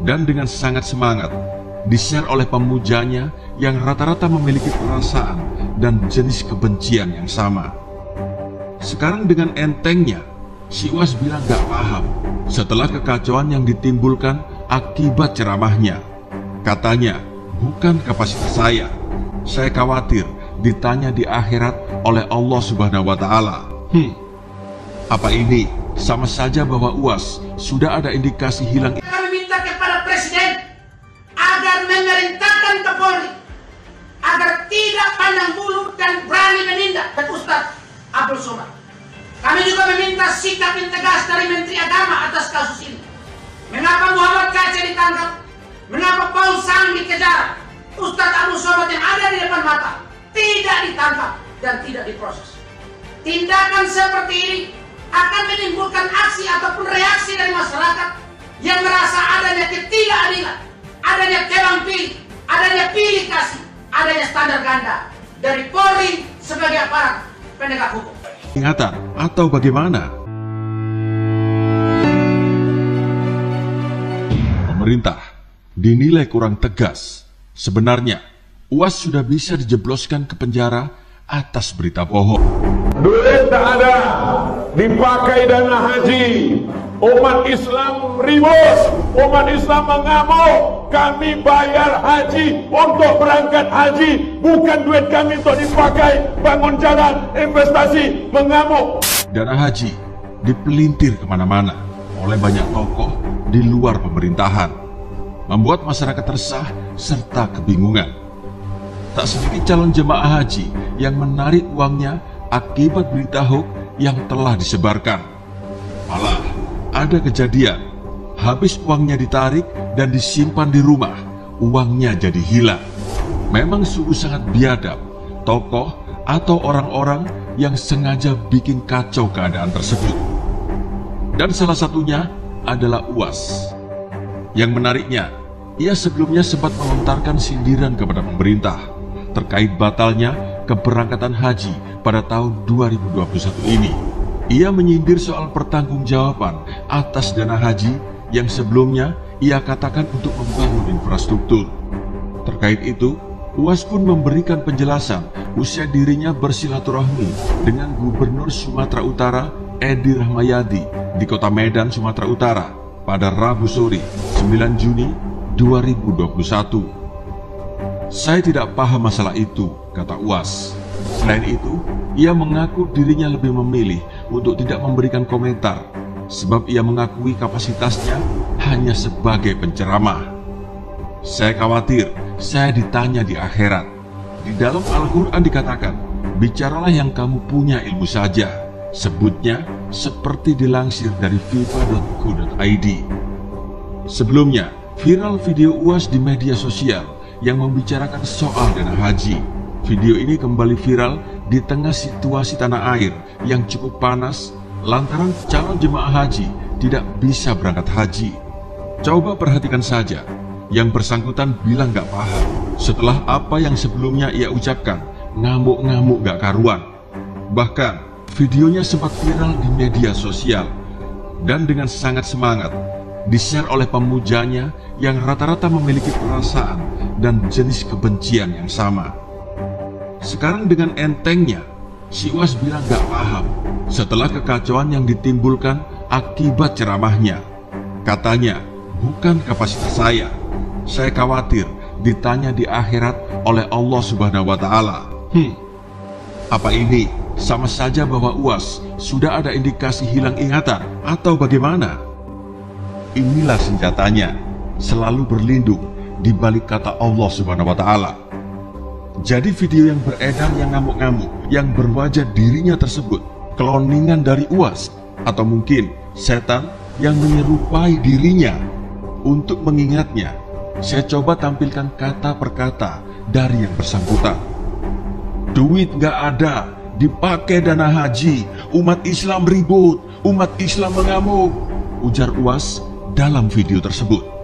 dan dengan sangat semangat di-share oleh pemujanya yang rata-rata memiliki perasaan dan jenis kebencian yang sama. Sekarang dengan entengnya, si Uas bilang gak paham setelah kekacauan yang ditimbulkan akibat ceramahnya. Katanya, bukan kapasitas saya khawatir ditanya di akhirat oleh Allah Subhanahu wa Ta'ala. Apa ini sama saja bahwa Uas sudah ada indikasi hilang? Kami minta kepada Presiden agar memerintahkan Kapolri agar tidak pandang bulu dan berani menindak Ustadz Abdul Somad. Kami juga meminta sikap yang tegas dari Menteri Agama atas kasus ini. Mengapa Muhammad Kaca ditangkap? Mengapa Paul Sang dikejar? Ustadz Abdul Somad yang ada di depan mata tidak ditangkap dan tidak diproses. Tindakan seperti ini akan menimbulkan aksi ataupun reaksi dari masyarakat yang merasa adanya ketidakadilan, adanya tebang pilih, adanya pilih kasih, adanya standar ganda dari Polri sebagai aparat penegak hukum. Ingatan atau bagaimana? Pemerintah dinilai kurang tegas. Sebenarnya, Uas sudah bisa dijebloskan ke penjara atas berita bohong. Duit tak ada, dipakai dana haji. Umat Islam ribut, umat Islam mengamuk. Kami bayar haji untuk berangkat haji, bukan duit kami untuk dipakai bangun jalan, investasi, mengamuk. Dana haji dipelintir kemana-mana oleh banyak tokoh di luar pemerintahan, membuat masyarakat resah serta kebingungan. Tak sedikit calon jemaah haji yang menarik uangnya akibat berita hoax yang telah disebarkan. Malah ada kejadian, habis uangnya ditarik dan disimpan di rumah, uangnya jadi hilang. Memang sungguh sangat biadab tokoh atau orang-orang yang sengaja bikin kacau keadaan tersebut. Dan salah satunya adalah Uas. Yang menariknya, ia sebelumnya sempat melontarkan sindiran kepada pemerintah terkait batalnya keberangkatan haji pada tahun 2021 ini. Ia menyindir soal pertanggungjawaban atas dana haji yang sebelumnya ia katakan untuk membangun infrastruktur. Terkait itu, Uas pun memberikan penjelasan usai dirinya bersilaturahmi dengan Gubernur Sumatera Utara Edi Rahmayadi di Kota Medan, Sumatera Utara pada Rabu sore 9 Juni 2021. Saya tidak paham masalah itu, kata Uas. Selain itu, ia mengaku dirinya lebih memilih untuk tidak memberikan komentar, sebab ia mengakui kapasitasnya hanya sebagai penceramah. Saya khawatir saya ditanya di akhirat. Di dalam Al-Quran dikatakan, bicaralah yang kamu punya ilmu saja. Sebutnya seperti dilansir dari fifa.co.id. Sebelumnya, viral video Uas di media sosial yang membicarakan soal dana haji. Video ini kembali viral di tengah situasi tanah air yang cukup panas lantaran calon jemaah haji tidak bisa berangkat haji. Coba perhatikan saja, yang bersangkutan bilang gak paham setelah apa yang sebelumnya ia ucapkan, ngamuk-ngamuk gak karuan. Bahkan videonya sempat viral di media sosial dan dengan sangat semangat di-share oleh pemujanya yang rata-rata memiliki perasaan dan jenis kebencian yang sama. Sekarang dengan entengnya, si Uas bilang gak paham setelah kekacauan yang ditimbulkan akibat ceramahnya. Katanya, bukan kapasitas saya khawatir ditanya di akhirat oleh Allah Subhanahu wa Ta'ala. Apa ini sama saja bahwa Uas sudah ada indikasi hilang ingatan atau bagaimana? Inilah senjatanya, selalu berlindung di balik kata Allah Subhanahu wa Ta'ala. Jadi video yang beredar yang ngamuk-ngamuk, yang berwajah dirinya tersebut kloningan dari Uas, atau mungkin setan yang menyerupai dirinya. Untuk mengingatnya, saya coba tampilkan kata per kata dari yang bersangkutan. Duit gak ada, dipakai dana haji, umat Islam ribut, umat Islam mengamuk, ujar Uas dalam video tersebut.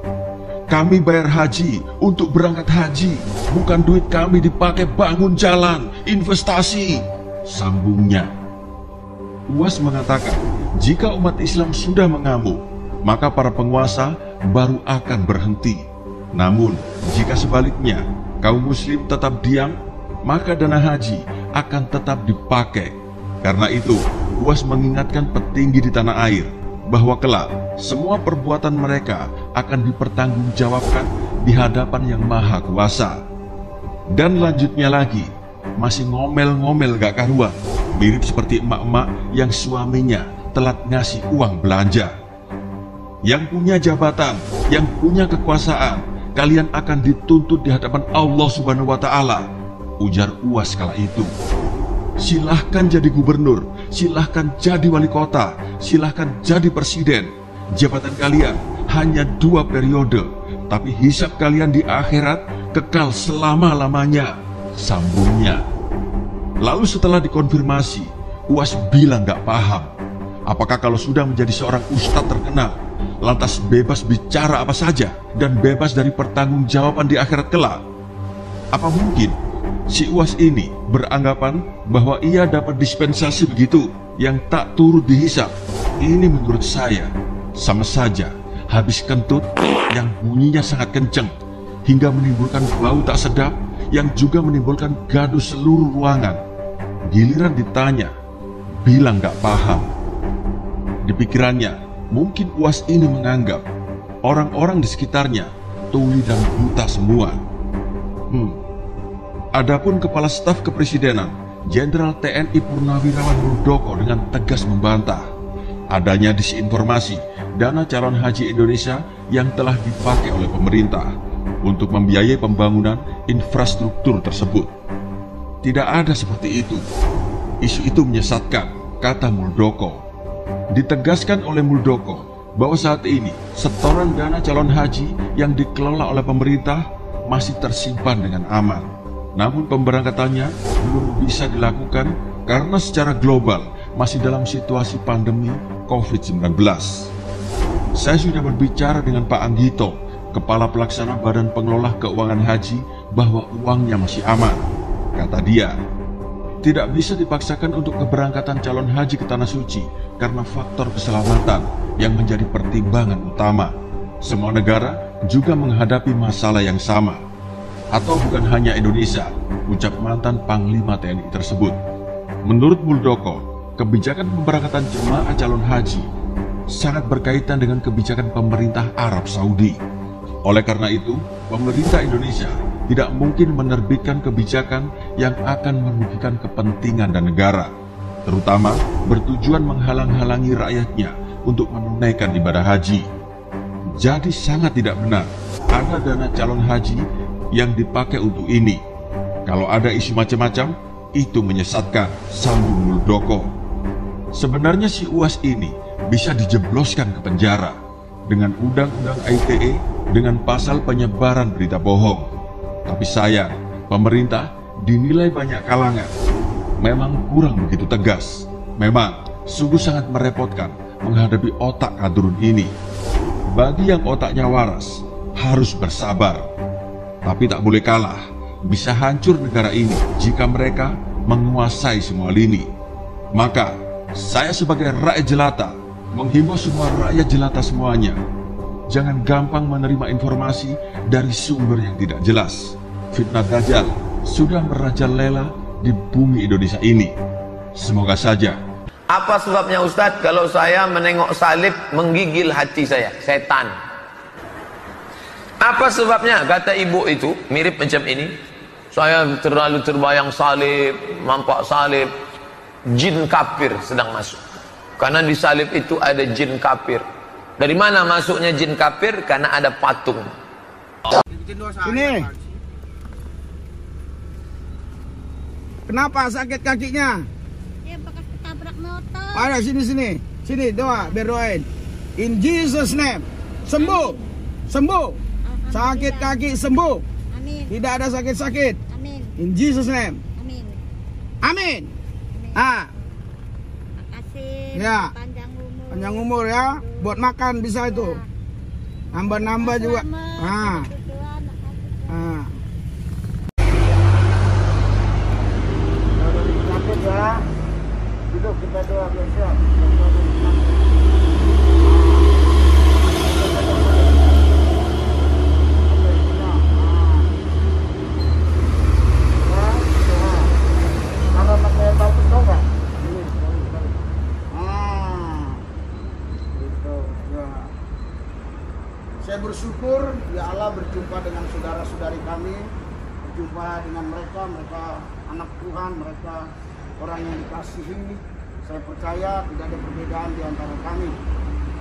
Kami bayar haji untuk berangkat haji, bukan duit kami dipakai bangun jalan, investasi, sambungnya. Uas mengatakan, jika umat Islam sudah mengamuk, maka para penguasa baru akan berhenti. Namun, jika sebaliknya kaum muslim tetap diam, maka dana haji akan tetap dipakai. Karena itu, UAS mengingatkan petinggi di tanah air bahwa kelak semua perbuatan mereka akan dipertanggungjawabkan di hadapan Yang Maha Kuasa. Dan lanjutnya lagi, masih ngomel-ngomel gak karuan, mirip seperti emak-emak yang suaminya telat ngasih uang belanja. Yang punya jabatan, yang punya kekuasaan, kalian akan dituntut di hadapan Allah Subhanahu wa Ta'ala, ujar UAS kala itu. Silahkan jadi gubernur, silahkan jadi wali kota, silahkan jadi presiden. Jabatan kalian hanya 2 periode, tapi hisab kalian di akhirat kekal selama-lamanya, sambungnya. Lalu setelah dikonfirmasi, UAS bilang gak paham. Apakah kalau sudah menjadi seorang ustadz terkenal, lantas bebas bicara apa saja dan bebas dari pertanggungjawaban di akhirat kelak? Apa mungkin si UAS ini beranggapan bahwa ia dapat dispensasi begitu yang tak turut dihisap? Ini menurut saya sama saja habis kentut yang bunyinya sangat kencang hingga menimbulkan bau tak sedap yang juga menimbulkan gaduh seluruh ruangan. Giliran ditanya, bilang gak paham. Di pikirannya, mungkin UAS ini menganggap orang-orang di sekitarnya tuli dan buta semua. Adapun Kepala Staf Kepresidenan Jenderal TNI Purnawirawan Muldoko dengan tegas membantah adanya disinformasi dana calon haji Indonesia yang telah dipakai oleh pemerintah untuk membiayai pembangunan infrastruktur tersebut. Tidak ada seperti itu. Isu itu menyesatkan, kata Muldoko. Ditegaskan oleh Muldoko bahwa saat ini setoran dana calon haji yang dikelola oleh pemerintah masih tersimpan dengan aman. Namun pemberangkatannya belum bisa dilakukan karena secara global masih dalam situasi pandemi COVID-19. Saya sudah berbicara dengan Pak Anggito, Kepala Pelaksana Badan Pengelola Keuangan Haji, bahwa uangnya masih aman. Kata dia, tidak bisa dipaksakan untuk keberangkatan calon haji ke Tanah Suci karena faktor keselamatan yang menjadi pertimbangan utama. Semua negara juga menghadapi masalah yang sama. Atau bukan hanya Indonesia, ucap mantan Panglima TNI tersebut. Menurut Muldoko, kebijakan pemberangkatan jemaah calon haji sangat berkaitan dengan kebijakan pemerintah Arab Saudi. Oleh karena itu, pemerintah Indonesia tidak mungkin menerbitkan kebijakan yang akan merugikan kepentingan dan negara, terutama bertujuan menghalang-halangi rakyatnya untuk menunaikan ibadah haji. Jadi sangat tidak benar ada dana calon haji yang dipakai untuk ini. Kalau ada isu macam-macam, itu menyesatkan, sambung Muldoko. Sebenarnya si UAS ini bisa dijebloskan ke penjara dengan undang-undang ITE dengan pasal penyebaran berita bohong. Tapi sayang, pemerintah dinilai banyak kalangan memang kurang begitu tegas. Memang sungguh sangat merepotkan menghadapi otak kadrun ini. Bagi yang otaknya waras, harus bersabar. Tapi tak boleh kalah, bisa hancur negara ini jika mereka menguasai semua lini. Maka, saya sebagai rakyat jelata menghimbau semua rakyat jelata semuanya, jangan gampang menerima informasi dari sumber yang tidak jelas. Fitnah Dajjal sudah merajalela di bumi Indonesia ini. Semoga saja. Apa sebabnya Ustadz kalau saya menengok salib menggigil hati saya, setan? Apa sebabnya? Kata ibu itu mirip macam ini. Saya terlalu terbayang salib, nampak salib, jin kafir sedang masuk. Karena di salib itu ada jin kafir. Dari mana masuknya jin kafir? Karena ada patung. Ini. Kenapa sakit kakinya? Dia bekas ketabrak motor. Ada sini. Sini doa, biar doain. In Jesus name. Sembuh. Sembuh. Sakit kaki sembuh. Amin. Tidak ada sakit-sakit. Amin. In Jesus name. Amin. Amin. Amin. Makasih. Ya. Panjang umur. Panjang umur ya. Buat makan bisa itu. Nambah-nambah juga. Sakit ya. Duduk kita doa biasa. bersyukur, ya Allah, berjumpa dengan saudara-saudari kami, berjumpa dengan mereka anak Tuhan, mereka orang yang dikasihi. Saya percaya tidak ada perbedaan di antara kami.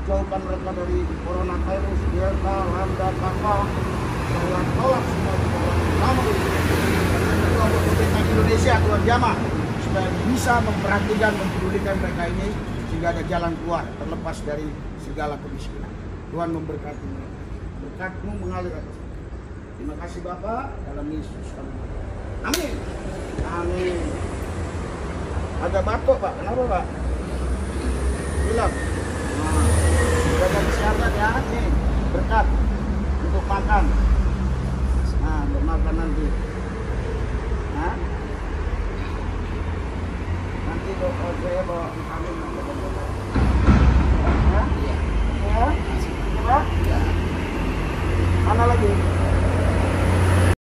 Jauhkan mereka dari coronavirus, Delta, Lambda, Kappa, tolak semua di dalam nama Ketua Pemerintahan Indonesia, Tuan Jamaah, supaya bisa memperhatikan, mempedulikan mereka ini, sehingga ada jalan keluar terlepas dari segala kemiskinan. Tuhan memberkati mereka. Berkat-Mu mengalir atas mereka. Terima kasih Bapak, dalam Yesus kami. Amin. Amin. Agak batuk Pak, kenapa Pak? Bilang. Nah, jaga kesehatan ya, nih berkat untuk makan. Nah, untuk makan nanti. Nah, nanti saya bawa vitamin.